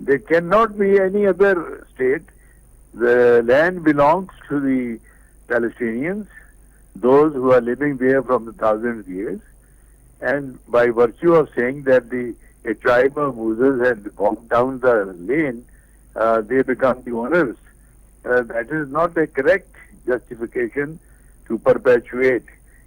there cannot be any other state. The land belongs to the Palestinians, those who are living there from the thousands of years, and by virtue of saying that a tribe of Muslims had walked down the lane, they become the owners. That is not a correct justification to perpetuate.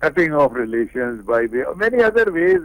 cutting of relations, by way of many other ways,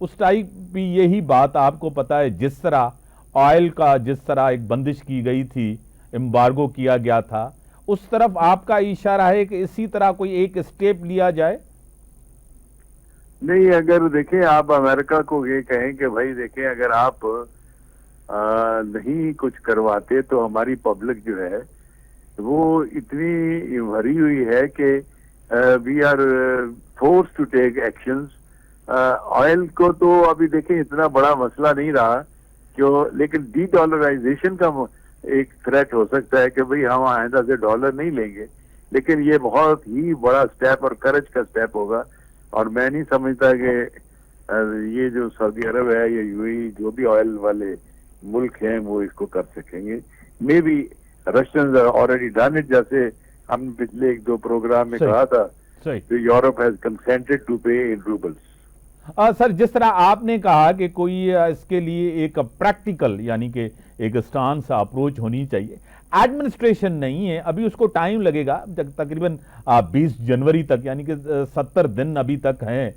اس type بھی یہی بات آپ کو پتا ہے، جس طرح آئل کا جس طرح ایک بندش کی گئی تھی، امبارگو کیا گیا تھا، اس طرف آپ کا اشارہ ہے کہ اسی طرح کوئی ایک اسٹیپ لیا جائے؟ نہیں، اگر دیکھیں آپ امریکہ کو یہ کہیں کہ بھائی دیکھیں اگر آپ نہیں کچھ کرواتے تو ہماری پبلک جو ہے وہ اتنی بھری ہوئی ہے کہ we are force to take actions. Oil کو تو ابھی دیکھیں اتنا بڑا مسئلہ نہیں رہا لیکن ڈی ڈالرائزیشن کا ایک تھریٹ ہو سکتا ہے کہ بھئی ہم آئندہ سے ڈالر نہیں لیں گے، لیکن یہ بہت ہی بڑا سٹیپ اور کرج کا سٹیپ ہوگا، اور میں نہیں سمجھتا کہ یہ جو سعودی عرب ہے یا یو اے جو بھی آئل والے ملک ہیں وہ اس کو کر سکیں گے. May be Russians already done it, جیسے ہم نے پچھلے 1-2 پروگرام میں کہا تھا کہ Europe has کنسینٹڈ to pay in Robles. سر، جس طرح آپ نے کہا کہ کوئی اس کے لیے ایک پریکٹیکل یعنی کہ ایک سٹانس اپروچ ہونی چاہیے، ایڈمنسٹریشن نہیں ہے، ابھی اس کو ٹائم لگے گا، تقریباً 20 جنوری تک، یعنی کہ 70 دن ابھی تک ہیں،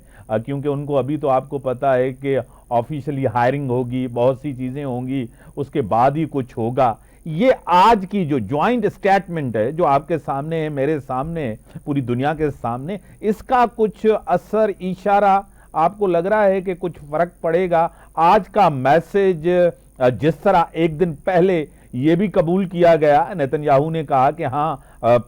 کیونکہ ان کو ابھی تو آپ کو پتا ہے کہ آفیشلی ہائرنگ ہوگی، بہت سی چیزیں ہوں گی، اس کے بعد ہی کچھ ہوگا. یہ آج کی جو جوائنٹ اسٹیٹمنٹ ہے جو آپ کے سامنے ہے، میرے سامنے ہے، پوری دنیا کے سامنے، اس کا کچھ اثر اشارہ آپ کو لگ رہا ہے کہ کچھ فرق پڑے گا؟ آج کا میسج جس طرح ایک دن پہلے یہ بھی قبول کیا گیا، نیتن یاہو نے کہا کہ ہاں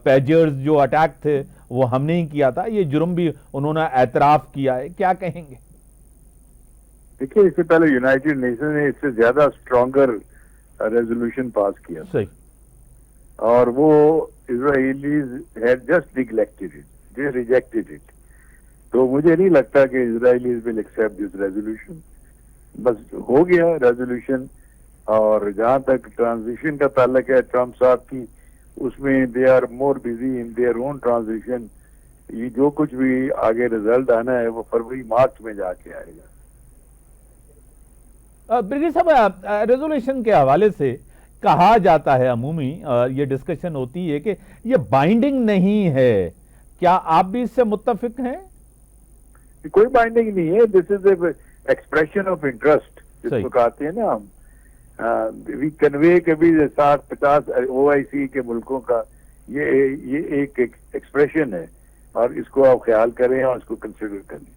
پیجرز جو اٹیک تھے وہ ہم نے ہی کیا تھا، یہ جرم بھی انہوں نے اعتراف کیا ہے، کیا کہیں گے؟ دیکھیے، اس سے پہلے یونائٹڈ نیشن نے اس سے زیادہ اسٹرانگر ریزولوشن پاس کیا، صحیح، اور وہ اسرائیلیز had just neglected it, they rejected it. تو مجھے نہیں لگتا کہ اسرائیلیز ول ایکسیپٹ دس ریزولوشن. بس ہو گیا ریزولوشن. اور جہاں تک ٹرانزیشن کا تعلق ہے ٹرمپ صاحب کی، اس میں they are more busy in their own transition. یہ جو کچھ بھی آگے رزلٹ آنا ہے وہ فروری مارچ میں جا کے آئے گا. برگیڈ صاحب، ریزولوشن کے حوالے سے کہا جاتا ہے، عمومی یہ ڈسکشن ہوتی ہے کہ یہ بائنڈنگ نہیں ہے، کیا آپ بھی اس سے متفق ہیں؟ کوئی بائنڈنگ نہیں ہے، دس از اے ایکسپریشن آف انٹرسٹ جس کو کہتے ہیں نا ہم. وی کنوے کبھی 60-50 او آئی سی کے ملکوں کا یہ ایک ایکسپریشن ہے، اور اس کو آپ خیال کریں اور اس کو کنسیڈر کریں.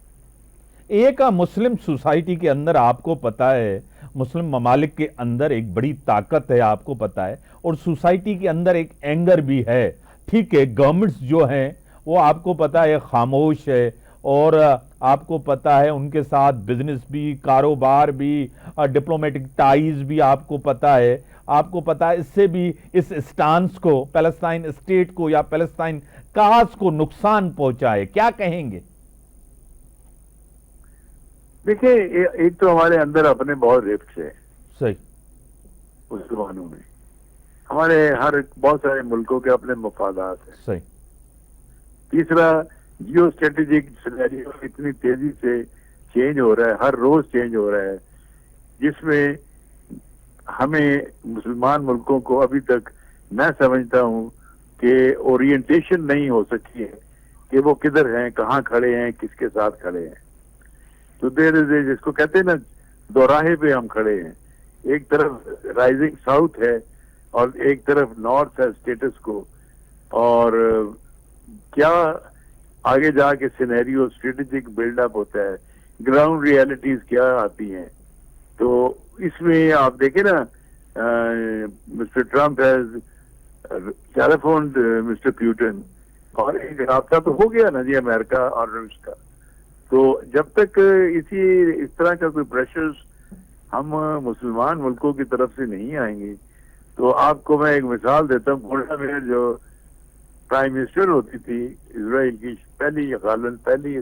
ایک مسلم سوسائٹی کے اندر آپ کو پتا ہے، مسلم ممالک کے اندر ایک بڑی طاقت ہے، آپ کو پتا ہے، اور سوسائٹی کے اندر ایک اینگر بھی ہے. ٹھیک ہے، گورنمنٹس جو ہیں وہ آپ کو پتا ہے خاموش ہے، اور آپ کو پتا ہے ان کے ساتھ بزنس بھی، کاروبار بھی، ڈپلومیٹک ٹائز بھی آپ کو پتا ہے. آپ کو پتا ہے اس سے بھی اس اسٹانس کو، پیلسٹائن اسٹیٹ کو یا پیلسٹائن کاز کو نقصان پہنچا ہے، کیا کہیں گے؟ دیکھیں، ایک تو ہمارے اندر اپنے بہت رفٹس ہے صحیح مسلمانوں میں، ہمارے بہت سارے ملکوں کے اپنے مفادات ہیں. صحیح. تیسرا، جیو اسٹریٹجک سینیریو اتنی تیزی سے چینج ہو رہا ہے، ہر روز چینج ہو رہا ہے، جس میں ہمیں مسلمان ملکوں کو ابھی تک میں سمجھتا ہوں کہ اورینٹیشن نہیں ہو سکی ہے کہ وہ کدھر ہیں، کہاں کھڑے ہیں، کس کے ساتھ کھڑے ہیں. تو جس کو کہتے ہیں نا دوراہے پہ ہم کھڑے ہیں. ایک طرف رائزنگ ساؤتھ ہے اور ایک طرف نارتھ ہے اسٹیٹس کو، اور کیا آگے جا کے سینیریو اسٹریٹجک بلڈ اپ ہوتا ہے، گراؤنڈ ریالٹیز کیا آتی ہیں. تو اس میں آپ دیکھیں نا، mister Trump has telephoned mister Putin, اور ایک رابطہ تو ہو گیا نا جی امریکہ اور روس کا. تو جب تک اس طرح کا کوئی پریشرز ہم مسلمان ملکوں کی طرف سے نہیں آئیں گے، تو آپ کو میں ایک مثال دیتا ہوں. گولڈا میئر جو پرائم منسٹر ہوتی تھی اسرائیل کی، پہلی یا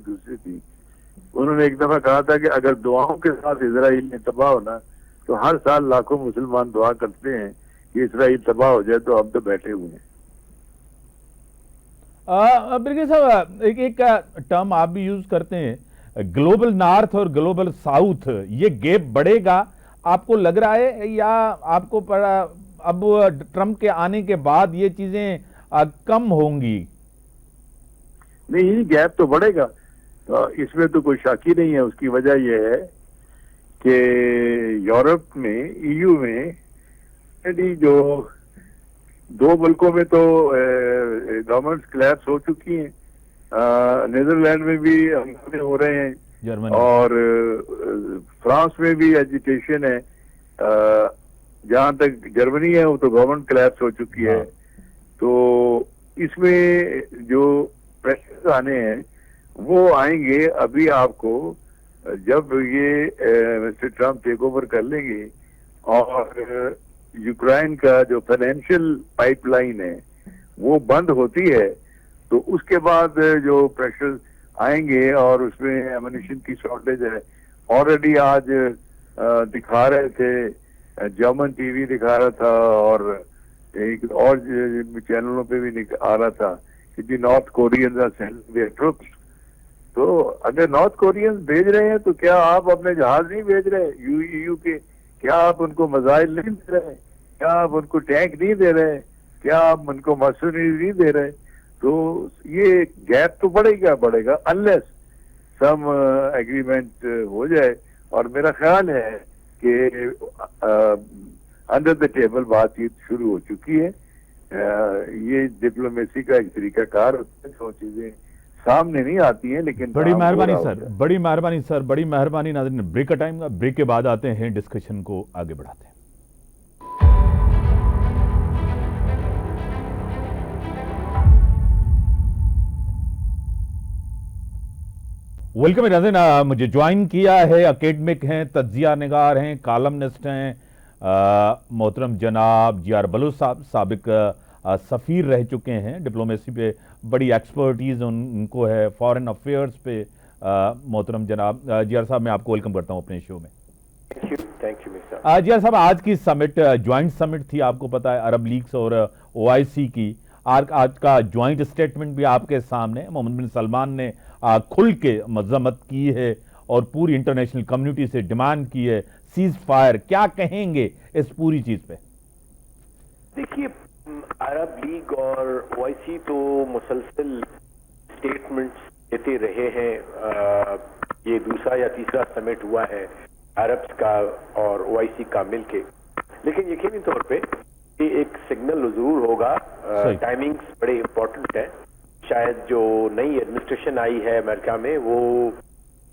دوسری تھی، انہوں نے ایک دفعہ کہا تھا کہ اگر دعاؤں کے ساتھ اسرائیل نے تباہ ہونا تو ہر سال لاکھوں مسلمان دعا کرتے ہیں کہ اسرائیل تباہ ہو جائے، تو ہم تو بیٹھے ہوئے ہیں. برگیڈ صاحب، ایک ٹرم آپ بھی یوز کرتے ہیں، گلوبل نارتھ اور گلوبل ساؤتھ، یہ گیپ بڑھے گا آپ کو لگ رہا ہے، یا آپ کو اب ٹرمپ کے آنے کے بعد یہ چیزیں کم ہوں گی؟ نہیں، گیپ تو بڑھے گا، اس میں تو کوئی شک ہی نہیں ہے. اس کی وجہ یہ ہے کہ یورپ میں EU میں جو 2 ملکوں میں تو گورنمنٹس کلیپس ہو چکی ہیں، نیدرلینڈ میں بھی ہنگامے ہو رہے ہیں، جرمنی اور فرانس میں بھی ایجیٹیشن ہے، جہاں تک جرمنی ہے وہ تو گورنمنٹ کلیپس ہو چکی ہے. تو اس میں جو پریشرز آنے ہیں وہ آئیں گے ابھی آپ کو جب یہ مسٹر ٹرمپ ٹیک اوور کر لیں گے اور یوکرائن کا جو فائنینشیل پائپ لائن ہے وہ بند ہوتی ہے، تو اس کے بعد جو پریشر آئیں گے اور اس میں ایمونیشن کی شارٹیج ہے. آلریڈی آج دکھا رہے تھے، جرمن ٹی وی دکھا رہا تھا اور ایک اور چینلوں پہ بھی آ رہا تھا کہ the North Koreans are sending their troops. تو اگر نارتھ کورینز بھیج رہے ہیں تو کیا آپ اپنے جہاز نہیں بھیج رہے EU کے؟ کیا آپ ان کو میزائل نہیں دے رہے؟ کیا آپ ان کو ٹینک نہیں دے رہے؟ کیا آپ ان کو مرسنری نہیں دے رہے؟ تو یہ گیپ تو بڑھے گا انلیس سم ایگریمنٹ ہو جائے. اور میرا خیال ہے کہ انڈر دا ٹیبل بات چیت شروع ہو چکی ہے. یہ ڈپلومیسی کا ایک طریقہ کار ہوتا ہے، جو چیزیں سامنے نہیں آتی ہیں لیکن بڑی مہربانی سر، بڑی مہربانی سر، بڑی مہربانی. ناظرین بریک کا ٹائم گا، بریک کے بعد آتے ہیں ڈسکشن کو آگے بڑھاتے ہیں. ویلکم ناظرین، مجھے جوائن کیا ہے، اکیڈمک ہیں، تجزیہ نگار ہیں، کالمنسٹ ہیں، محترم جناب جی آر بلوچ صاحب، سابق سفیر رہ چکے ہیں، ڈپلومیسی پہ بڑی ایکسپرٹیز ان کو ہے، فارن افیئرز پہ. محترم جناب جی آر صاحب، میں آپ کو ویلکم کرتا ہوں اپنے شو میں. تھینک یو جی آر صاحب، آج کی سمٹ جوائنٹ سمٹ تھی، آپ کو پتا ہے، عرب لیگز اور OIC کی. آج کا جوائنٹ اسٹیٹمنٹ بھی آپ کے سامنے. محمد بن سلمان نے کھل کے مذمت کی ہے اور پوری انٹرنیشنل کمیونٹی سے ڈیمانڈ کی ہے سیز فائر. کیا کہیں گے اس پوری چیز پہ؟ دیکھیے، عرب لیگ اور OIC تو مسلسل اسٹیٹمنٹس دیتے رہے ہیں. یہ دوسرا یا تیسرا سمٹ ہوا ہے عربس کا اور OIC کا مل کے، لیکن یقینی طور پہ یہ ایک سگنل ضرور ہوگا. ٹائمنگز بڑے امپورٹنٹ ہیں. شاید جو نئی ایڈمنسٹریشن آئی ہے امریکہ میں وہ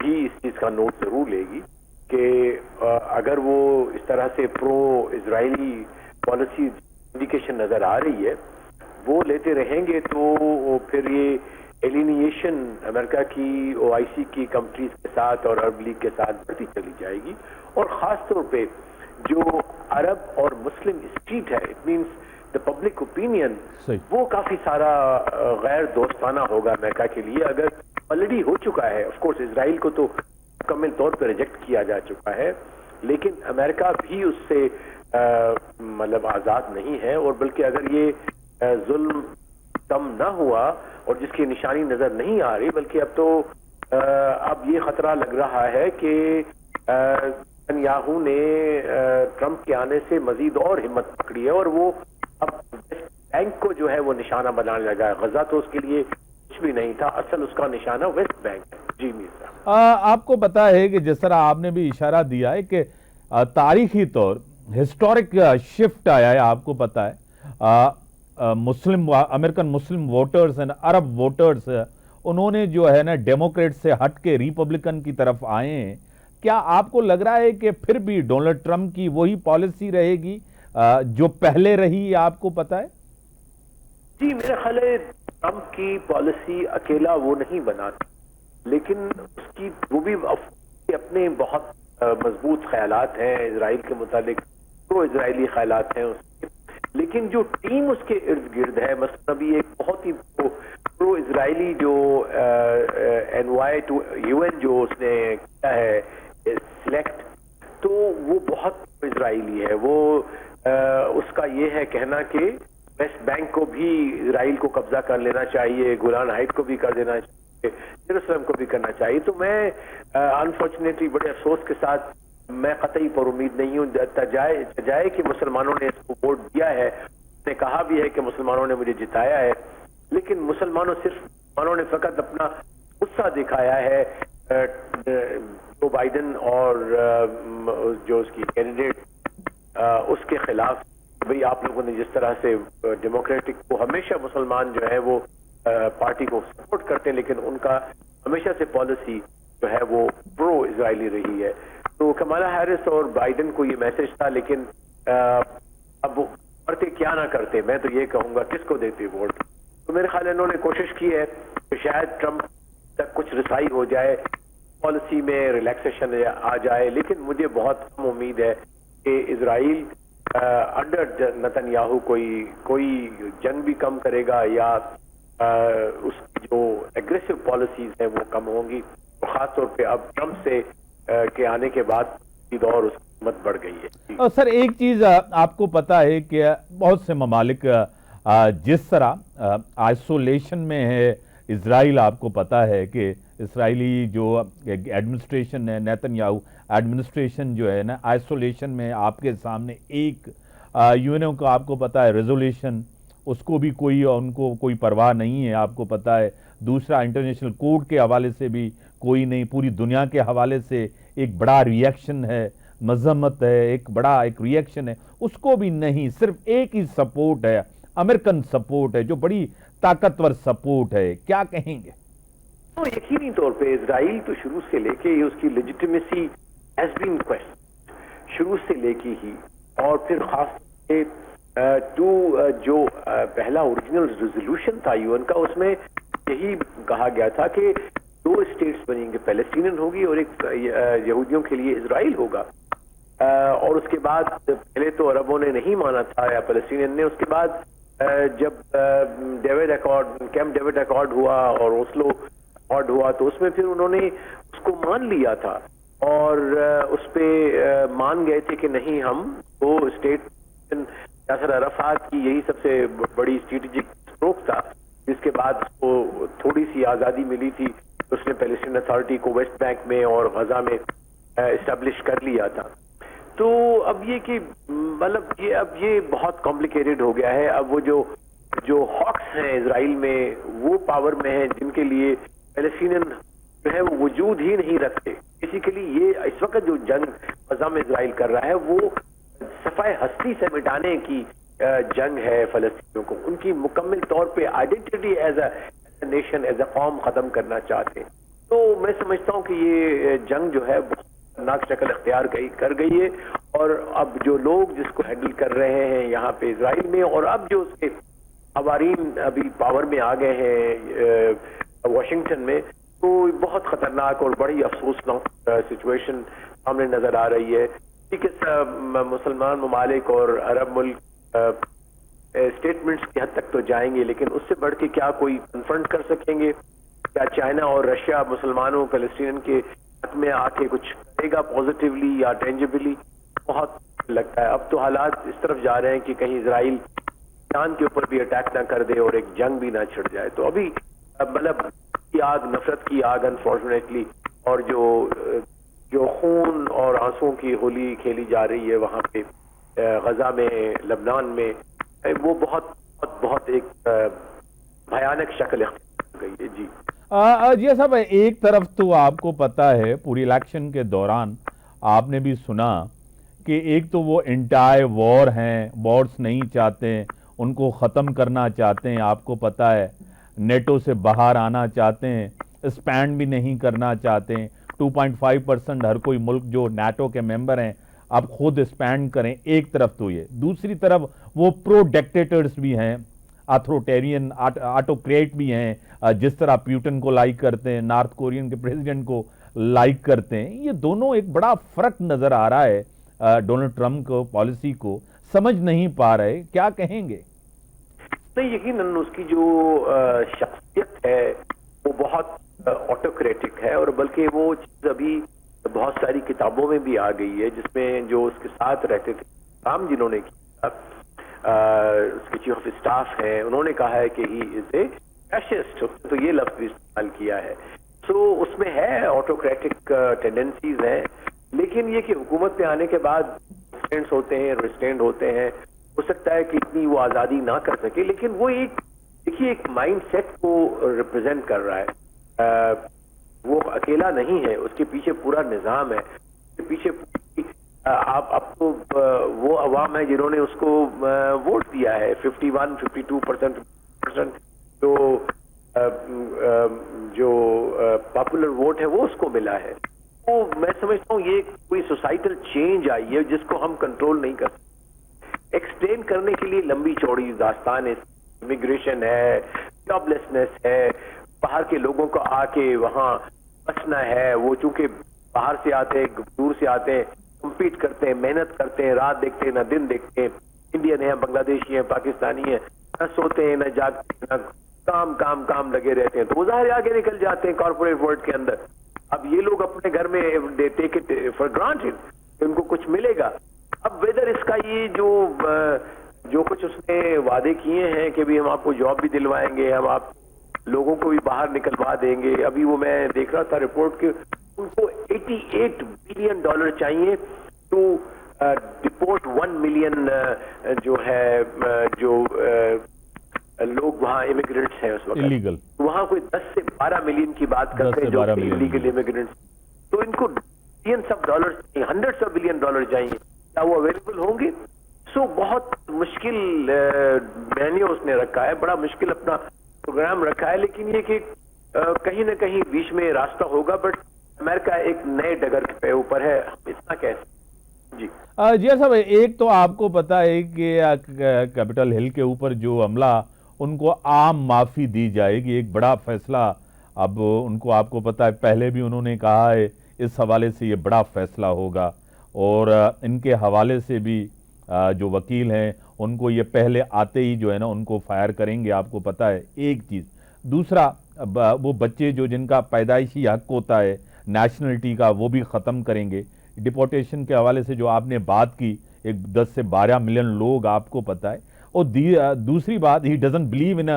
بھی اس چیز کا نوٹ ضرور لے گی کہ اگر وہ اس طرح سے پرو اسرائیلی پالیسی انڈیکیشن نظر آ رہی ہے وہ لیتے رہیں گے تو پھر یہ ایلینیشن امریکہ کی OIC کی کمپنیز کے ساتھ اور عرب لیگ کے ساتھ بڑھتی چلی جائے گی. اور خاص طور پہ جو عرب اور مسلم اسٹریٹ ہے، it means the public opinion, وہ کافی سارا غیر دوستانہ ہوگا امریکہ کے لیے. اگر آلریڈی ہو چکا ہے، آف کورس اسرائیل کو تو مکمل طور پہ ریجیکٹ کیا جا چکا ہے، لیکن امریکہ بھی اس سے مطلب آزاد نہیں ہے. اور بلکہ اگر یہ ظلم کم نہ ہوا اور جس کی نشانی نظر نہیں آ رہی، بلکہ اب تو اب یہ خطرہ لگ رہا ہے کہ نتنیاہو نے ٹرمپ کے آنے سے مزید اور ہمت پکڑی ہے اور وہ اب ویسٹ بینک کو جو ہے وہ نشانہ بنانے لگا ہے. غزہ تو اس کے لیے کچھ بھی نہیں تھا، اصل اس کا نشانہ ویسٹ بینک ہے. جی میر صاحب، آپ کو پتا ہے کہ جس طرح آپ نے بھی اشارہ دیا ہے کہ تاریخی طور ہسٹورک شفٹ آیا ہے. آپ کو پتا ہے امریکن مسلم ووٹرز اور عرب ووٹرز انہوں نے جو ہے نا ڈیموکریٹ سے ہٹ کے ریپبلکن کی طرف آئے ہیں. کیا آپ کو لگ رہا ہے کہ پھر بھی ڈونلڈ ٹرمپ کی وہی پالیسی رہے گی جو پہلے رہی؟ آپ کو پتا ہے؟ جی، میرا خیال ہے ٹرمپ کی پالیسی اکیلا وہ نہیں بناتا، لیکن اس کی وہ بھی اپنے بہت مضبوط خیالات ہیں اسرائیل کے متعلق، پرو اسرائیلی خیالات ہیں اس کے، لیکن جو ٹیم اس کے ارد گرد ہے، مثلا ابھی ایک بہت ہی پرو اسرائیلی جو NY to UN جو اس نے کیا ہے سلیکٹ، تو وہ بہت اسرائیلی ہے. وہ اس کا یہ ہے کہنا کہ ویسٹ بینک کو بھی اسرائیل کو قبضہ کر لینا چاہیے، گولان ہائٹ کو بھی کر دینا چاہیے، یروشلم کو بھی کرنا چاہیے. تو میں انفارچونیٹلی بڑے افسوس کے ساتھ میں قطعی پر امید نہیں ہوں. جائے کہ مسلمانوں نے اس کو ووٹ دیا ہے، اس نے کہا بھی ہے کہ مسلمانوں نے مجھے جتایا ہے، لیکن مسلمانوں نے فقط اپنا غصہ دکھایا ہے جو بائیڈن اور جو اس کی کینڈیڈیٹ اس کے خلاف بھئی آپ لوگوں نے جس طرح سے ڈیموکریٹک کو ہمیشہ مسلمان جو ہے وہ پارٹی کو سپورٹ کرتے ہیں لیکن ان کا ہمیشہ سے پالیسی جو ہے وہ پرو اسرائیلی رہی ہے. تو کمالا ہیرس اور بائیڈن کو یہ میسج تھا لیکن اب وہ کرتے کیا نہ کرتے, میں تو یہ کہوں گا کس کو دیتے ووٹ. تو میرے خیال انہوں نے کوشش کی ہے کہ شاید ٹرمپ تک کچھ رسائی ہو جائے, پالیسی میں ریلیکسیشن آ جائے, لیکن مجھے بہت کم امید ہے کہ اسرائیل انڈر نتن یاہو کوئی جنگ بھی کم کرے گا یا اس کی جو ایگریسو پالیسیز ہیں وہ کم ہوں گی. خاص طور پہ اب ٹرمپ سے کے آنے کے بعد دور اس کی قیمت بڑھ گئی ہے. اور سر ایک چیز آپ کو پتا ہے کہ بہت سے ممالک جس طرح آئسولیشن میں ہے اسرائیل, آپ کو پتا ہے کہ اسرائیلی جو ایڈمنسٹریشن ہے نیتن یاہو ایڈمنسٹریشن جو ہے نا آئسولیشن میں, آپ کے سامنے ایک یو این او کا آپ کو پتا ہے ریزولیشن, اس کو بھی ان کو کوئی پرواہ نہیں ہے, آپ کو پتا ہے. دوسرا انٹرنیشنل کورٹ کے حوالے سے بھی کوئی نہیں, پوری دنیا کے حوالے سے ایک بڑا ریئیکشن ہے, مذمت ہے, ایک بڑا ریئیکشن ہے, اس کو بھی نہیں. صرف ایک ہی سپورٹ ہے, امریکن سپورٹ ہے, جو بڑی طاقتور سپورٹ ہے. کیا کہیں گے؟ یقینی طور پہ اسرائیل تو شروع سے لے کے اس کی لیجیٹیمیسی ہیز بین کویسچن شروع سے لے کے ہی, اور پھر خاص جو پہلا اوریجنل ریزولوشن تھا یون کا, اس میں یہی کہا گیا تھا کہ 2 اسٹیٹس بنیں گے, پیلسٹینین ہوگی اور ایک یہودیوں کے لیے اسرائیل ہوگا. اور اس کے بعد پہلے تو عربوں نے نہیں مانا تھا یا فلسطینین نے, اس کے بعد جب کیمپ ڈیوڈ ایکارڈ ہوا اور اوسلو ایکارڈ ہوا تو اس میں پھر انہوں نے اس کو مان لیا تھا اور اس پہ مان گئے تھے کہ نہیں, ہم 2 اسٹیٹ, یاسر عرفات کی یہی سب سے بڑی اسٹریٹجک اسٹروک تھا, جس کے بعد اس کو تھوڑی سی آزادی ملی تھی, اس نے پیلسٹین اتھارٹی کو ویسٹ بینک میں اور غزہ میں اسٹیبلش کر لیا تھا. تو اب یہ کہ مطلب یہ بہت کمپلیکیٹڈ ہو گیا ہے. اب وہ جو ہاکس ہیں اسرائیل میں وہ پاور میں ہیں جن کے لیے پیلسٹینین جو ہے وہ وجود ہی نہیں رکھتے. بیسیکلی یہ اس وقت جو جنگ غزہ میں اسرائیل کر رہا ہے وہ صفائے ہستی سے مٹانے کی جنگ ہے فلسطینیوں کو, ان کی مکمل طور پہ identity as a nation, as a قوم ختم کرنا چاہتے ہیں. تو میں سمجھتا ہوں کہ یہ جنگ جو ہے بہت خطرناک شکل اختیار کر گئی ہے, اور اب جو لوگ جس کو ہینڈل کر رہے ہیں یہاں پہ اسرائیل میں, اور اب جو اس کے عوارین ابھی پاور میں آ گئے ہیں واشنگٹن میں, تو بہت خطرناک اور بڑی افسوسناک سچویشن سامنے نظر آ رہی ہے. ٹھیک ہے, مسلمان ممالک اور عرب ملک اسٹیٹمنٹس کی حد تک تو جائیں گے, لیکن اس سے بڑھ کے کیا کوئی کنفرنٹ کر سکیں گے؟ کیا چائنا اور رشیا مسلمانوں فلسطین کے حق میں آ کے کچھ کرے گا پازیٹیولی یا ٹینجیبلی؟ بہت لگتا ہے اب تو حالات اس طرف جا رہے ہیں کہ کہیں اسرائیل ایران کے اوپر بھی اٹیک نہ کر دے اور ایک جنگ بھی نہ چھڑ جائے. تو ابھی مطلب آگ, نفرت کی آگ انفارچونیٹلی, اور جو خون اور آنسوں کی ہولی کھیلی جا رہی ہے وہاں پہ غزہ میں, لبنان میں, وہ بہت ایک بھیانک شکل اختیار گئی ہے. جی جی صاحب, ایک طرف تو آپ کو پتا ہے پوری الیکشن کے دوران آپ نے بھی سنا کہ ایک تو وہ انٹائی وار ہیں, وارز نہیں چاہتے, ان کو ختم کرنا چاہتے ہیں, آپ کو پتا ہے نیٹو سے باہر آنا چاہتے ہیں, اسپینڈ بھی نہیں کرنا چاہتے ہیں. 2.5% ہر کوئی ملک جو نیٹو کے ممبر ہیں آپ خود اسپینڈ کریں. ایک طرف تو یہ, دوسری طرف وہ پرو ڈکٹیٹرز بھی ہیں, اتھروٹیرین آٹوکریٹ بھی ہیں, جس طرح پیوٹن کو لائک کرتے ہیں, نارتھ کورین کے پریزیڈنٹ کو لائک کرتے ہیں. یہ دونوں ایک بڑا فرق نظر آ رہا ہے ڈونلڈ ٹرمپ کو, پالیسی کو سمجھ نہیں پا رہے. کیا کہیں گے؟ نہیں, یقیناً اس کی جو شخصیت ہے وہ بہت آٹوکریٹک ہے, اور بلکہ وہ چیز ابھی بہت ساری کتابوں میں بھی آ گئی ہے, جس میں جو اس کے ساتھ رہتے تھے کام جنہوں نے کیا, اس کے چیف آف اسٹاف ہیں, انہوں نے کہا ہے کہ ہی از اے فیشسٹ, تو یہ لفظ بھی استعمال کیا ہے. سو اس میں ہے آٹوکریٹک ٹینڈنسیز ہیں, لیکن یہ کہ حکومت پہ آنے کے بعد ریسٹینڈ ہوتے ہیں, ہو سکتا ہے کہ اتنی وہ آزادی نہ کر سکے, لیکن وہ ایک دیکھیے ایک مائنڈ سیٹ کو ریپرزینٹ کر رہا ہے. وہ اکیلا نہیں ہے, اس کے پیچھے پورا نظام ہے, اس کے پیچھے آپ اب تو وہ عوام ہے جنہوں نے اس کو ووٹ دیا ہے, 51-52% جو پاپولر ووٹ ہے وہ اس کو ملا ہے. تو میں سمجھتا ہوں یہ کوئی سوسائٹل چینج آئی ہے جس کو ہم کنٹرول نہیں کر سکتے. ایکسپلین کرنے کے لیے لمبی چوڑی داستان ہے, امیگریشن ہے, جاب لیسنس ہے, باہر کے لوگوں کو آ کے وہاں بچنا ہے, وہ چونکہ باہر سے آتے ہیں, دور سے آتے ہیں, کمپیٹ کرتے ہیں, محنت کرتے ہیں, رات دیکھتے ہیں نہ دن دیکھتے ہیں, انڈین ہیں, بنگلہ دیشی ہیں, پاکستانی ہیں, نہ سوتے ہیں نہ جاگتے ہیں, نہ کام کام کام لگے رہتے ہیں, تو وہ ظاہر آگے نکل جاتے ہیں کارپوریٹ ورلڈ کے اندر. اب یہ لوگ اپنے گھر میں دے ٹیک اٹ فار گرانٹڈ ان کو کچھ ملے گا. اب ویدر اس کا یہ جو کچھ اس نے وعدے کیے ہیں کہ بھی ہم آپ کو جاب بھی دلوائیں گے, ہم آپ لوگوں کو بھی باہر نکلوا دیں گے. ابھی وہ میں دیکھ رہا تھا رپورٹ کہ ان کو $88 بلین چاہیے ٹو ڈپورٹ 1 ملین جو ہے جو لوگ وہاں امیگرینٹس ہیں اس وقت Illegal. وہاں کوئی 10 سے 12 ملین کی بات کرتے ہیں جو انلیگل امیگرینٹس. تو ان کو بلینس آف ڈالر چاہیے, $100 بلین چاہیے, کیا وہ اویلیبل ہوں گے؟ سو بہت مشکل مینیو اس نے رکھا ہے, بڑا مشکل اپنا پروگرام رکھا ہے, لیکن یہ کہ کہیں نہ کہیں بیچ میں راستہ ہوگا. بٹ امریکہ ایک نئے ڈگر کے اوپر ہے, اتنا کیسے. جی جی صاحب, ایک تو آپ کو پتا ہے کہ کیپٹل ہل کے اوپر جو عملہ ان کو عام معافی دی جائے گی, ایک بڑا فیصلہ اب ان کو, آپ کو پتا ہے پہلے بھی انہوں نے کہا ہے اس حوالے سے یہ بڑا فیصلہ ہوگا, اور ان کے حوالے سے بھی جو وکیل ہیں ان کو یہ پہلے آتے ہی جو ہے نا ان کو فائر کریں گے, آپ کو پتا ہے ایک چیز. دوسرا وہ بچے جو جن کا پیدائشی حق ہوتا ہے نیشنلٹی کا وہ بھی ختم کریں گے. ڈپورٹیشن کے حوالے سے جو آپ نے بات کی, ایک 10 سے 12 ملین لوگ آپ کو پتا ہے. اور دوسری بات, he doesn't believe in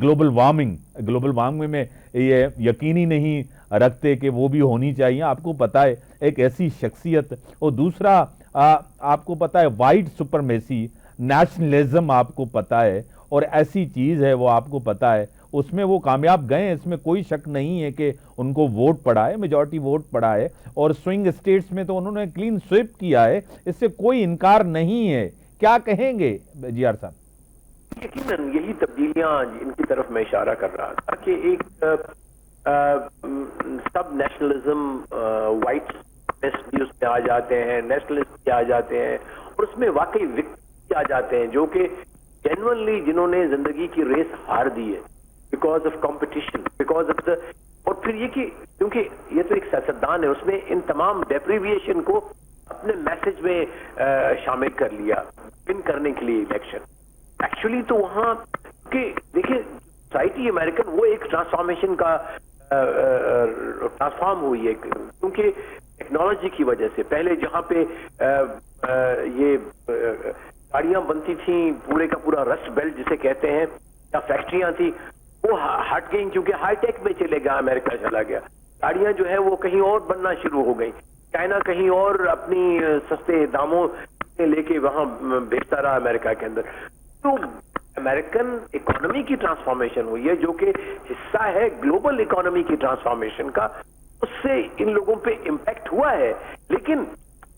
global warming. Global warming میں یہ یقینی نہیں رکھتے کہ وہ بھی ہونی چاہیے, آپ کو پتا ہے ایک ایسی شخصیت. اور دوسرا آپ کو پتا ہے وائٹ سپرمیسی, نیشنلزم آپ کو پتا ہے, اور ایسی چیز ہے وہ آپ کو پتا ہے, اس میں وہ کامیاب گئے ہیں, اس میں کوئی شک نہیں ہے کہ ان کو ووٹ پڑا ہے, میجورٹی ووٹ پڑا ہے, اور سوئنگ اسٹیٹس میں تو انہوں نے کلین سویپ کیا ہے, اس سے کوئی انکار نہیں ہے. کیا کہیں گے جی آر صاحب؟ یقیناً یہی تبدیلیاں ان کی طرف میں اشارہ کر رہا تھا کہ ایک سب نیشنلزم, وائٹ بھی اس میں آ جاتے ہیں, نیشنلسٹ بھی آ جاتے ہیں, اور اس میں واقعی وکٹم آ جاتے ہیں جو کہ جینوئنلی جنہوں نے زندگی کی ریس ہار دی ہے because of competition, because of the. اور پھر یہ کہ کیونکہ یہ تو ایک سیاستدان ہے, اس نے ان تمام ڈیپریویشن کو اپنے میسج میں شامل کر لیا ون کرنے کے لیے الیکشن. ایکچولی تو وہاں کہ دیکھیں سوسائٹی امریکن وہ ایک ٹرانسفارمیشن کا ٹرانسفارم ہوئی ہے کیونکہ ٹیکنالوجی کی وجہ سے. پہلے جہاں پہ یہ گاڑیاں بنتی تھیں, پورے کا پورا رسٹ بیلٹ جسے کہتے ہیں, یا فیکٹریاں تھیں, وہ ہٹ گئیں کیونکہ ہائی ٹیک میں چلے گیا, امریکہ چلا گیا. گاڑیاں جو ہے وہ کہیں اور بننا شروع ہو گئیں, چائنا کہیں اور اپنی سستے داموں لے کے وہاں بیچتا رہا امریکہ کے اندر. تو امریکن اکانومی کی ٹرانسفارمیشن ہوئی ہے جو کہ حصہ ہے گلوبل اکانومی کی ٹرانسفارمیشن کا, اس سے ان لوگوں پہ امپیکٹ ہوا ہے. لیکن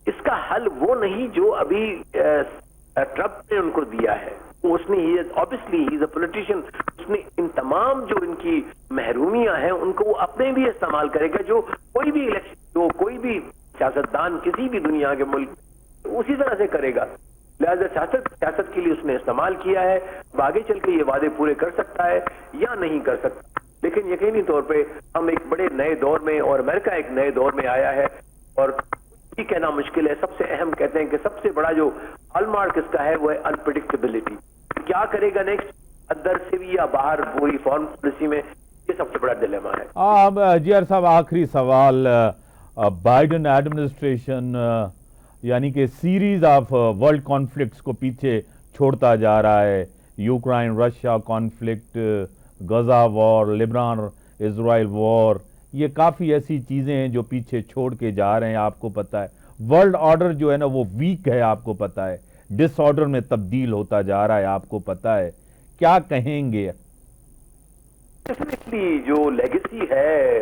اس کا حل وہ نہیں جو ابھی ٹرمپ نے ان کو دیا ہے. اس نے obviously he is a politician, اس نے ان تمام جو ان کی محرومیاں ہیں ان کو وہ اپنے بھی استعمال کرے گا, جو کوئی بھی الیکشن, جو کوئی بھی سیاستدان کسی بھی دنیا کے ملک اسی طرح سے کرے گا. لہذا سیاست کے لیے اس نے استعمال کیا ہے. آگے چل کے یہ وعدے پورے کر سکتا ہے یا نہیں کر سکتا, لیکن یقینی طور پہ ہم ایک بڑے نئے دور میں, اور امریکہ ایک نئے دور میں آیا ہے, اور یہ کہنا مشکل ہے. سب سے اہم کہتے ہیں کہ سب سے بڑا جو ہال مارک اس کا ہے وہ ہے انپریڈکٹیبلٹی. کیا کرے گا نیکسٹ, اندر سے بھی یا باہر پوری فارن پالیسی میں, یہ سب سے بڑا ڈیلیما ہے. جی آر صاحب, آخری سوال, بائیڈن ایڈمنسٹریشن یعنی کہ سیریز آف ورلڈ کانفلکٹس کو پیچھے چھوڑتا جا رہا ہے, یوکرائن رشیا کانفلکٹ, غزہ وار, لبنان اسرائیل وار, یہ کافی ایسی چیزیں ہیں جو پیچھے چھوڑ کے جا رہے ہیں. آپ کو پتہ ہے ورلڈ آرڈر جو ہے نا وہ ویک ہے, آپ کو پتہ ہے ڈس آرڈر میں تبدیل ہوتا جا رہا ہے, آپ کو پتہ ہے. کیا کہیں گے؟ ڈیفینیٹلی جو لیگیسی ہے